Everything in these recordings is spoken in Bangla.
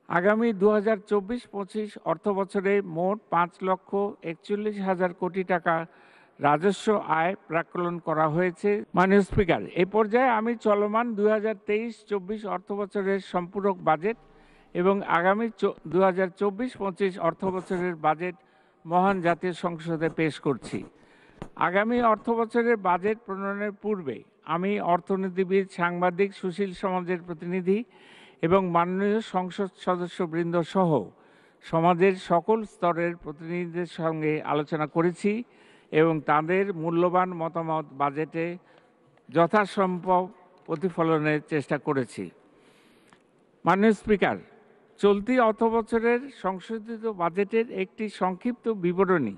আগামী 2024-25 অর্থবছরে মোট 5,41,000 কোটি টাকা রাজস্ব আয় প্রাক্কলন করা হয়েছে। মাননীয় স্পিকার, এই পর্যায়ে আমি চলমান 2023-24 অর্থবছরের সম্পূরক বাজেট এবং আগামী 2024-25 অর্থবছরের বাজেট মহান জাতীয় সংসদে পেশ করছি। আগামী অর্থবছরের বাজেট প্রণয়নের পূর্বে আমি অর্থনীতিবিদ, সাংবাদিক, সুশীল সমাজের প্রতিনিধি এবং মাননীয় সংসদ সদস্যবৃন্দ সহ সমাজের সকল স্তরের প্রতিনিধিদের সঙ্গে আলোচনা করেছি এবং তাদের মূল্যবান মতামত বাজেটে যথাসম্ভব প্রতিফলনের চেষ্টা করেছি। মাননীয় স্পিকার, চলতি অর্থবছরের সংশোধিত বাজেটের একটি সংক্ষিপ্ত বিবরণী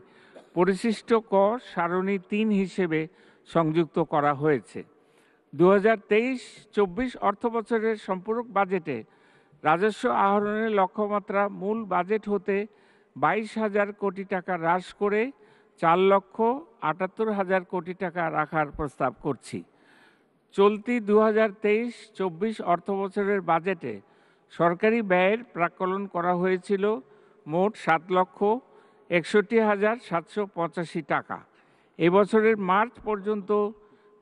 পরিশিষ্ট ক সারণী 3 হিসেবে সংযুক্ত করা হয়েছে। 2023-24 অর্থবছরের সম্পূরক বাজেটে রাজস্ব আহরণের লক্ষ্যমাত্রা মূল বাজেট হতে 22,000 কোটি টাকা হ্রাস করে 4,78,000 কোটি টাকা রাখার প্রস্তাব করছি। চলতি 2023-24 অর্থবছরের বাজেটে সরকারি ব্যয়ের প্রাক্কলন করা হয়েছিল মোট 7,61,785 টাকা। এবছরের মার্চ পর্যন্ত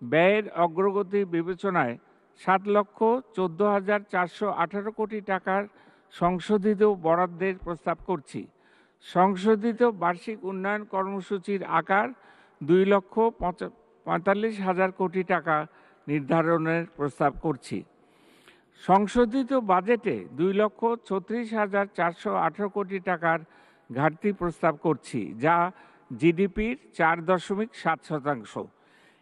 ব্যয়ের অগ্রগতি বিবেচনায় 7,14,418 কোটি টাকার সংশোধিত বরাদ্দের প্রস্তাব করছি। সংশোধিত বার্ষিক উন্নয়ন কর্মসূচির আকার 2,45,000 কোটি টাকা নির্ধারণের প্রস্তাব করছি। সংশোধিত বাজেটে 2,36,418 কোটি টাকার ঘাটতি প্রস্তাব করছি, যা জিডিপির 4.7%।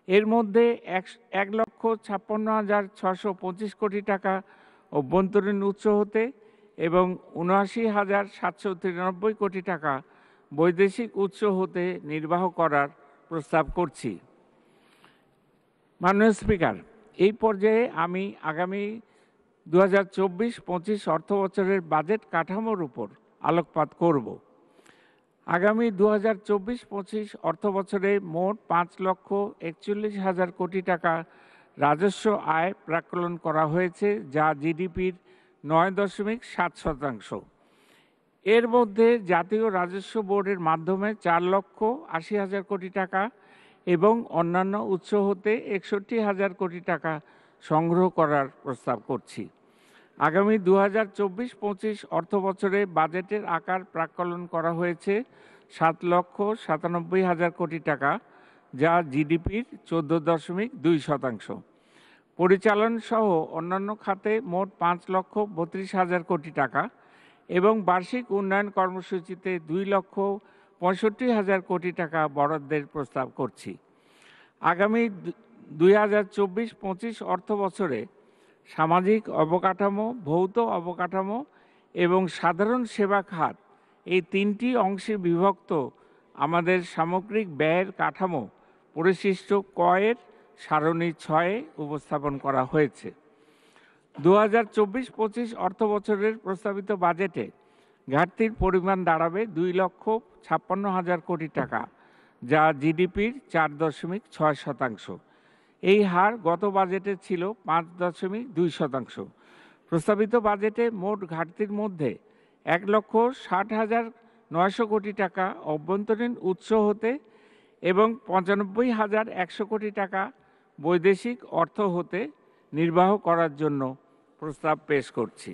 এর মধ্যে 1,56,625 কোটি টাকা অভ্যন্তরীণ উৎস হতে এবং 79,793 কোটি টাকা বৈদেশিক উৎস হতে নির্বাহ করার প্রস্তাব করছি। মাননীয় স্পিকার, এই পর্যায়ে আমি আগামী 2024-25 অর্থবছরের বাজেট কাঠামোর উপর আলোকপাত করব। আগামী 2024-25 অর্থবছরে মোট 5,41,000 কোটি টাকা রাজস্ব আয় প্রাক্কলন করা হয়েছে, যা জিডিপির 9.7%। এর মধ্যে জাতীয় রাজস্ব বোর্ডের মাধ্যমে 4,80,000 কোটি টাকা এবং অন্যান্য উৎস হতে 61,000 কোটি টাকা সংগ্রহ করার প্রস্তাব করছি। আগামী 2024-25 অর্থবছরে বাজেটের আকার প্রাক্কলন করা হয়েছে 7,97,000 কোটি টাকা, যা জিডিপির 14.2%। পরিচালন সহ অন্যান্য খাতে মোট 5,32,000 কোটি টাকা এবং বার্ষিক উন্নয়ন কর্মসূচিতে 2,65,000 কোটি টাকা বরাদ্দের প্রস্তাব করছি। আগামী 2024-25 অর্থবছরে সামাজিক অবকাঠামো, ভৌত অবকাঠামো এবং সাধারণ সেবা খাত, এই তিনটি অংশে বিভক্ত আমাদের সামগ্রিক ব্যয়ের কাঠামো পরিশিষ্ট ক এর সারণী 6-এ উপস্থাপন করা হয়েছে। 2024-25 অর্থবছরের প্রস্তাবিত বাজেটে ঘাটতির পরিমাণ দাঁড়াবে 2,56,000 কোটি টাকা, যা জিডিপির 4.6%। এই হার গত বাজেটে ছিল 5.2%। প্রস্তাবিত বাজেটে মোট ঘাটতির মধ্যে 1,60,900 কোটি টাকা অভ্যন্তরীণ উৎস হতে এবং 95,100 কোটি টাকা বৈদেশিক অর্থ হতে নির্বাহ করার জন্য প্রস্তাব পেশ করছি।